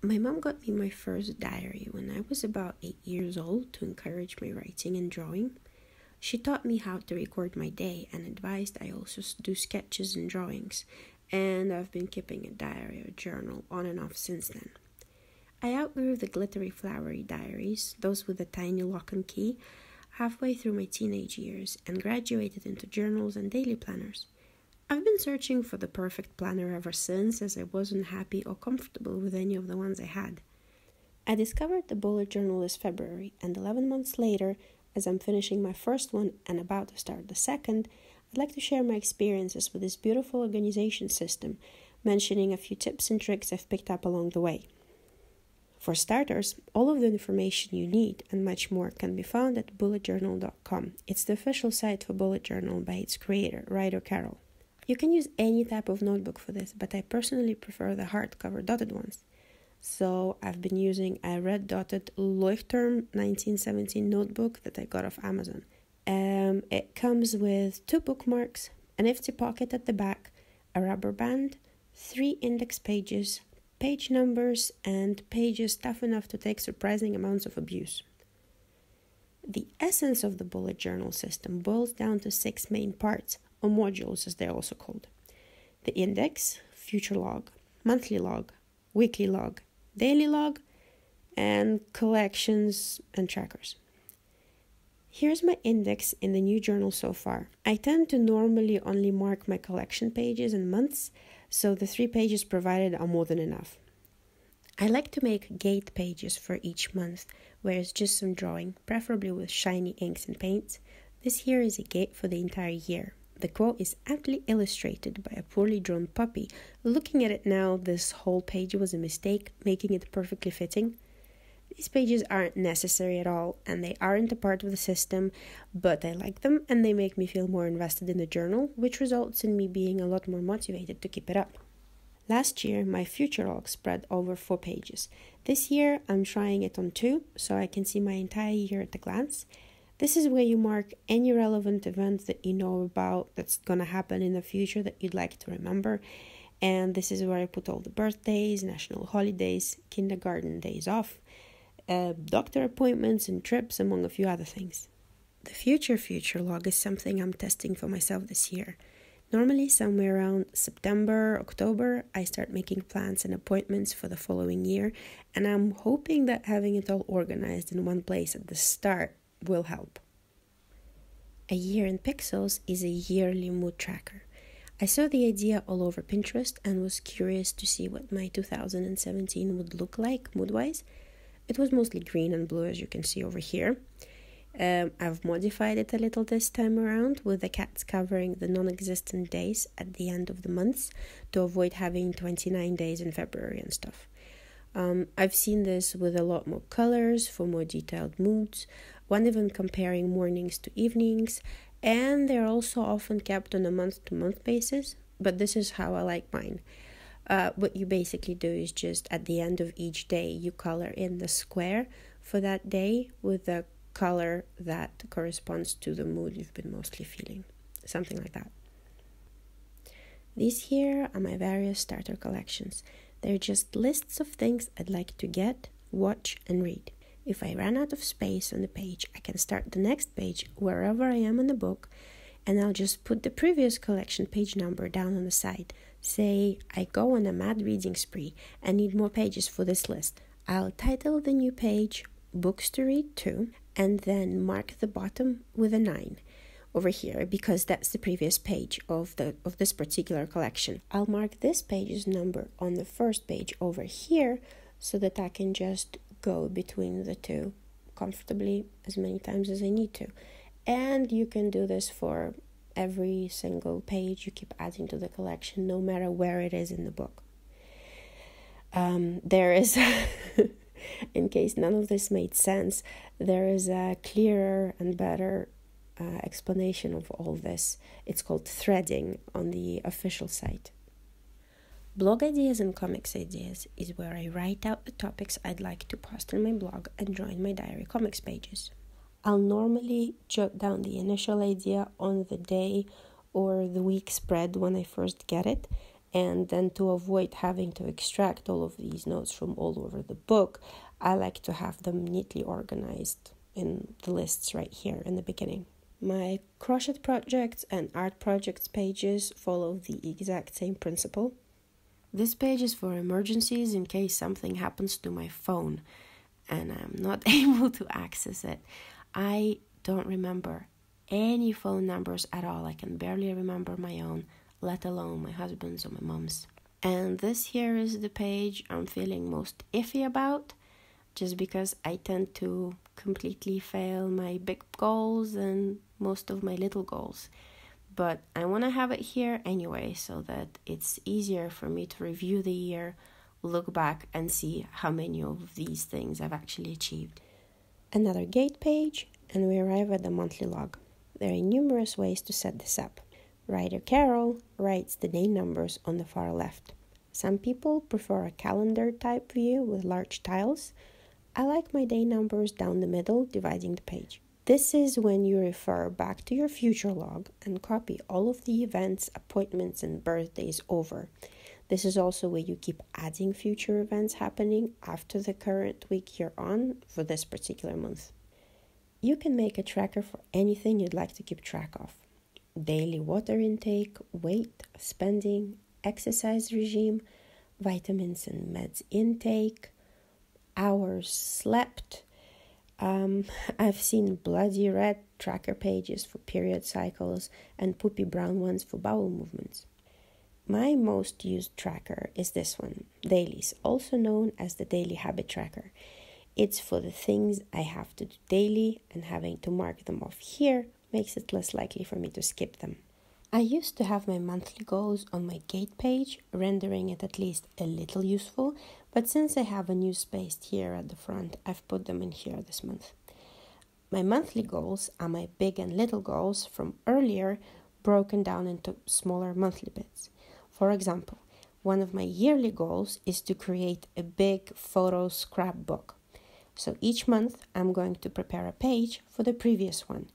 My mom got me my first diary when I was about 8 years old to encourage my writing and drawing. She taught me how to record my day and advised I also do sketches and drawings, and I've been keeping a diary or journal on and off since then. I outgrew the glittery flowery diaries, those with a tiny lock and key, halfway through my teenage years and graduated into journals and daily planners. I've been searching for the perfect planner ever since, as I wasn't happy or comfortable with any of the ones I had. I discovered the bullet journal this February, and 11 months later, as I'm finishing my first one and about to start the second, I'd like to share my experiences with this beautiful organization system, mentioning a few tips and tricks I've picked up along the way. For starters, all of the information you need and much more can be found at bulletjournal.com. It's the official site for Bullet Journal by its creator, Ryder Carroll. You can use any type of notebook for this, but I personally prefer the hardcover dotted ones. So I've been using a red dotted Leuchtturm 1917 notebook that I got off Amazon. It comes with 2 bookmarks, a nifty pocket at the back, a rubber band, 3 index pages, page numbers, and pages tough enough to take surprising amounts of abuse. The essence of the bullet journal system boils down to 6 main parts, or modules as they're also called. The index, future log, monthly log, weekly log, daily log, and collections and trackers. Here's my index in the new journal so far. I tend to normally only mark my collection pages and months, so the 3 pages provided are more than enough. I like to make gate pages for each month, where it's just some drawing, preferably with shiny inks and paints. This here is a gate for the entire year. The quote is aptly illustrated by a poorly drawn puppy. Looking at it now, this whole page was a mistake, making it perfectly fitting. These pages aren't necessary at all, and they aren't a part of the system, but I like them and they make me feel more invested in the journal, which results in me being a lot more motivated to keep it up. Last year, my future log spread over 4 pages. This year, I'm trying it on 2, so I can see my entire year at a glance. This is where you mark any relevant events that you know about that's going to happen in the future that you'd like to remember. And this is where I put all the birthdays, national holidays, kindergarten days off, doctor appointments and trips, among a few other things. The future log is something I'm testing for myself this year. Normally, somewhere around September, October, I start making plans and appointments for the following year, and I'm hoping that having it all organized in one place at the start will help. A year in pixels is a yearly mood tracker. I saw the idea all over Pinterest and was curious to see what my 2017 would look like mood-wise. It was mostly green and blue, as you can see over here. I've modified it a little this time around, with the cats covering the non-existent days at the end of the months to avoid having 29 days in February and stuff. I've seen this with a lot more colors for more detailed moods, one even comparing mornings to evenings, and they're also often kept on a month-to-month basis, but this is how I like mine. What you basically do is just at the end of each day, you color in the square for that day with the color that corresponds to the mood you've been mostly feeling, something like that. These here are my various starter collections. They're just lists of things I'd like to get, watch, and read. If I run out of space on the page, I can start the next page wherever I am in the book, and I'll just put the previous collection page number down on the side. Say I go on a mad reading spree and need more pages for this list. I'll title the new page Books to Read To, and then mark the bottom with a 9 over here, because that's the previous page of this particular collection. I'll mark this page's number on the first page over here so that I can just go between the two comfortably as many times as I need to. And you can do this for every single page you keep adding to the collection, no matter where it is in the book. There is, in case none of this made sense, there is a clearer and better explanation of all this. It's called threading on the official site. Blog ideas and comics ideas is where I write out the topics I'd like to post on my blog and join my diary comics pages. I'll normally jot down the initial idea on the day or the week spread when I first get it, And then to avoid having to extract all of these notes from all over the book, I like to have them neatly organized in the lists right here in the beginning. My crochet projects and art projects pages follow the exact same principle. This page is for emergencies in case something happens to my phone and I'm not able to access it. I don't remember any phone numbers at all. I can barely remember my own, let alone my husband's or my mom's. And this here is the page I'm feeling most iffy about, just because I tend to completely fail my big goals and most of my little goals. But I want to have it here anyway, so that it's easier for me to review the year, look back and see how many of these things I've actually achieved. Another gate page, and we arrive at the monthly log. There are numerous ways to set this up. Writer Carol writes the day numbers on the far left. Some people prefer a calendar type view with large tiles. I like my day numbers down the middle, dividing the page. This is when you refer back to your future log and copy all of the events, appointments, and birthdays over. This is also where you keep adding future events happening after the current week you're on for this particular month. You can make a tracker for anything you'd like to keep track of. Daily water intake, weight, spending, exercise regime, vitamins and meds intake, hours slept. I've seen bloody red tracker pages for period cycles and poopy brown ones for bowel movements. My most used tracker is this one, Dailies, also known as the Daily Habit Tracker. It's for the things I have to do daily, and having to mark them off here makes it less likely for me to skip them. I used to have my monthly goals on my gate page, rendering it at least a little useful, but since I have a new space here at the front, I've put them in here this month. My monthly goals are my big and little goals from earlier, broken down into smaller monthly bits. For example, one of my yearly goals is to create a big photo scrapbook. So each month, I'm going to prepare a page for the previous one.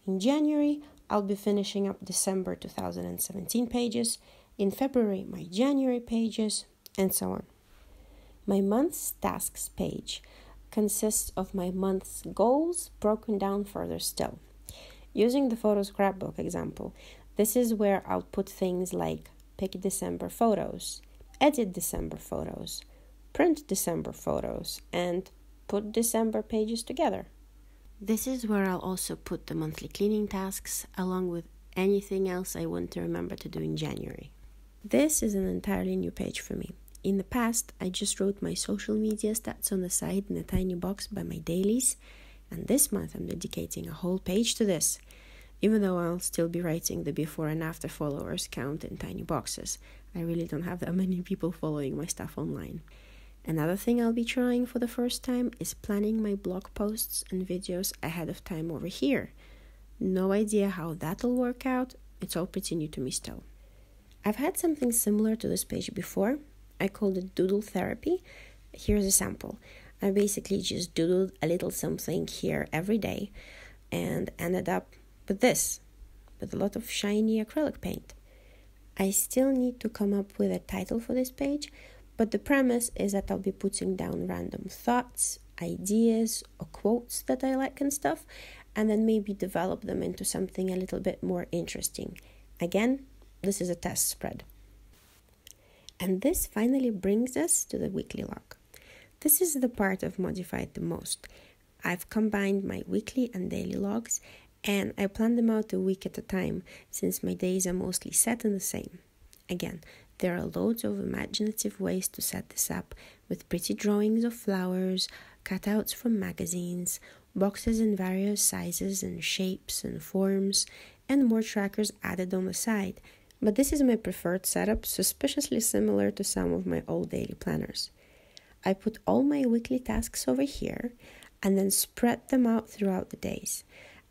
In January, I'll be finishing up December 2017 pages. In February, my January pages, and so on. My month's tasks page consists of my month's goals broken down further still. Using the photo scrapbook example, this is where I'll put things like pick December photos, edit December photos, print December photos, and put December pages together. This is where I'll also put the monthly cleaning tasks along with anything else I want to remember to do in January. This is an entirely new page for me. In the past, I just wrote my social media stats on the side in a tiny box by my dailies, and this month I'm dedicating a whole page to this, even though I'll still be writing the before and after followers count in tiny boxes. I really don't have that many people following my stuff online. Another thing I'll be trying for the first time is planning my blog posts and videos ahead of time over here. No idea how that'll work out. It's all pretty new to me still. I've had something similar to this page before. I called it Doodle Therapy. Here's a sample. I basically just doodled a little something here every day and ended up with this, with a lot of shiny acrylic paint. I still need to come up with a title for this page, but the premise is that I'll be putting down random thoughts, ideas, or quotes that I like and stuff, and then maybe develop them into something a little bit more interesting. Again, this is a test spread. And this finally brings us to the weekly log. This is the part I've modified the most. I've combined my weekly and daily logs, and I plan them out a week at a time, since my days are mostly set in the same. Again, there are loads of imaginative ways to set this up, with pretty drawings of flowers, cutouts from magazines, boxes in various sizes and shapes and forms, and more trackers added on the side. But this is my preferred setup, suspiciously similar to some of my old daily planners. I put all my weekly tasks over here, and then spread them out throughout the days.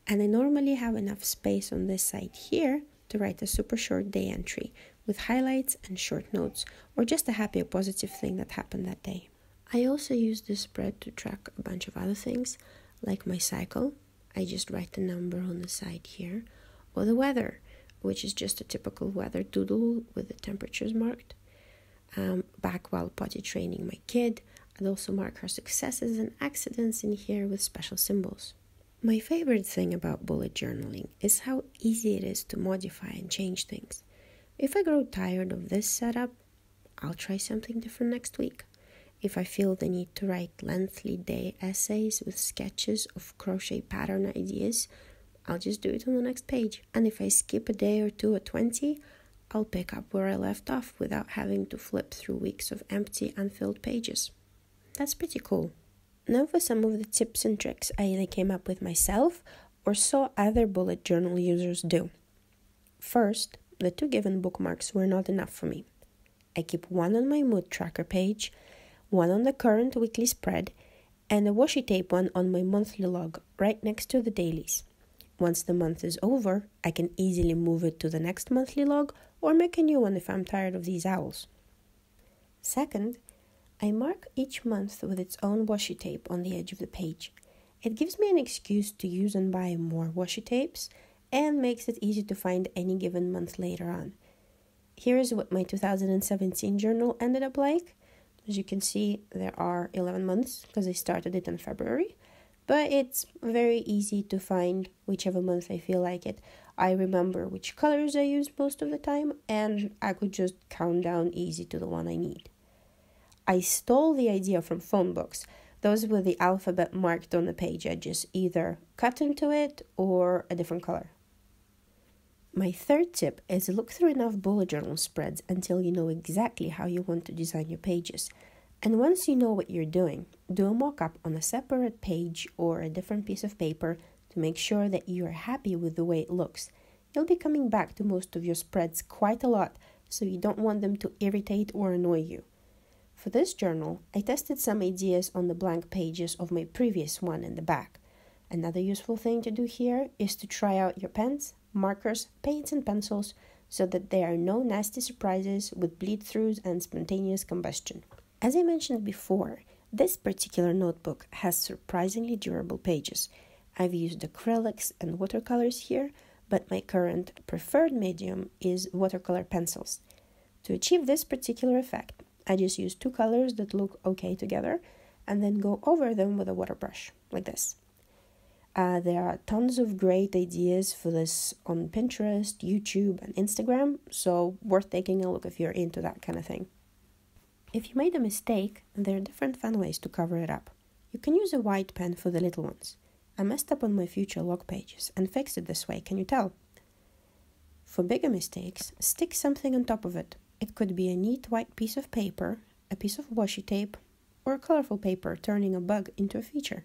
And I normally have enough space on this side here to write a super short day entry, with highlights and short notes, or just a happy or positive thing that happened that day. I also use this spread to track a bunch of other things, like my cycle. I just write the number on the side here, or the weather. which is just a typical weather doodle with the temperatures marked. Back while potty training my kid, I'd also mark her successes and accidents in here with special symbols. My favorite thing about bullet journaling is how easy it is to modify and change things. If I grow tired of this setup, I'll try something different next week. If I feel the need to write lengthy day essays with sketches of crochet pattern ideas, I'll just do it on the next page. And if I skip a day or two at 20, I'll pick up where I left off without having to flip through weeks of empty, unfilled pages. That's pretty cool. Now for some of the tips and tricks I either came up with myself or saw other bullet journal users do. First, the 2 given bookmarks were not enough for me. I keep one on my mood tracker page, one on the current weekly spread, and a washi tape one on my monthly log right next to the dailies. Once the month is over, I can easily move it to the next monthly log or make a new one if I'm tired of these owls. Second, I mark each month with its own washi tape on the edge of the page. It gives me an excuse to use and buy more washi tapes and makes it easy to find any given month later on. Here is what my 2017 journal ended up like. As you can see, there are 11 months because I started it in February, but it's very easy to find whichever month I feel like it. I remember which colors I use most of the time, and I could just count down easy to the one I need. I stole the idea from phone books, those with the alphabet marked on the page edges, either cut into it or a different color. My third tip is look through enough bullet journal spreads until you know exactly how you want to design your pages. And once you know what you're doing, do a mock-up on a separate page or a different piece of paper to make sure that you are happy with the way it looks. You'll be coming back to most of your spreads quite a lot, so you don't want them to irritate or annoy you. For this journal, I tested some ideas on the blank pages of my previous one in the back. Another useful thing to do here is to try out your pens, markers, paints and pencils so that there are no nasty surprises with bleed-throughs and spontaneous combustion. As I mentioned before, this particular notebook has surprisingly durable pages. I've used acrylics and watercolors here, but my current preferred medium is watercolor pencils. To achieve this particular effect, I just use 2 colors that look okay together and then go over them with a water brush, like this. There are tons of great ideas for this on Pinterest, YouTube, and Instagram, so worth taking a look if you're into that kind of thing. If you made a mistake, there are different fun ways to cover it up. You can use a white pen for the little ones. I messed up on my future log pages and fixed it this way, can you tell? For bigger mistakes, stick something on top of it. It could be a neat white piece of paper, a piece of washi tape, or a colorful paper turning a bug into a feature.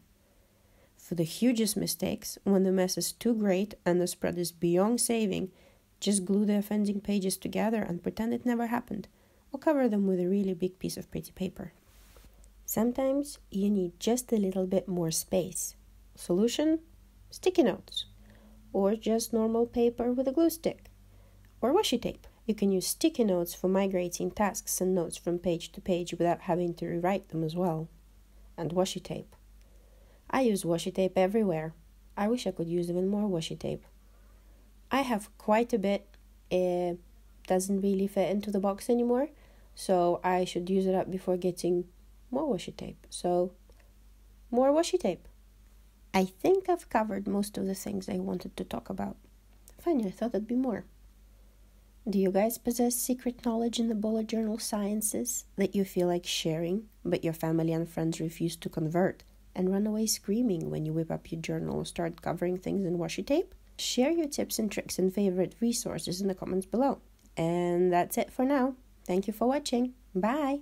For the hugest mistakes, when the mess is too great and the spread is beyond saving, just glue the offending pages together and pretend it never happened, or cover them with a really big piece of pretty paper. Sometimes you need just a little bit more space. Solution? Sticky notes, or just normal paper with a glue stick, or washi tape. You can use sticky notes for migrating tasks and notes from page to page without having to rewrite them as well. And washi tape. I use washi tape everywhere. I wish I could use even more washi tape. I have quite a bit. It doesn't really fit into the box anymore, so I should use it up before getting more washi tape. So, more washi tape. I think I've covered most of the things I wanted to talk about. Funny, I thought there'd be more. Do you guys possess secret knowledge in the bullet journal sciences that you feel like sharing, but your family and friends refuse to convert and run away screaming when you whip up your journal and start covering things in washi tape? Share your tips and tricks and favorite resources in the comments below. And that's it for now. Thank you for watching. Bye!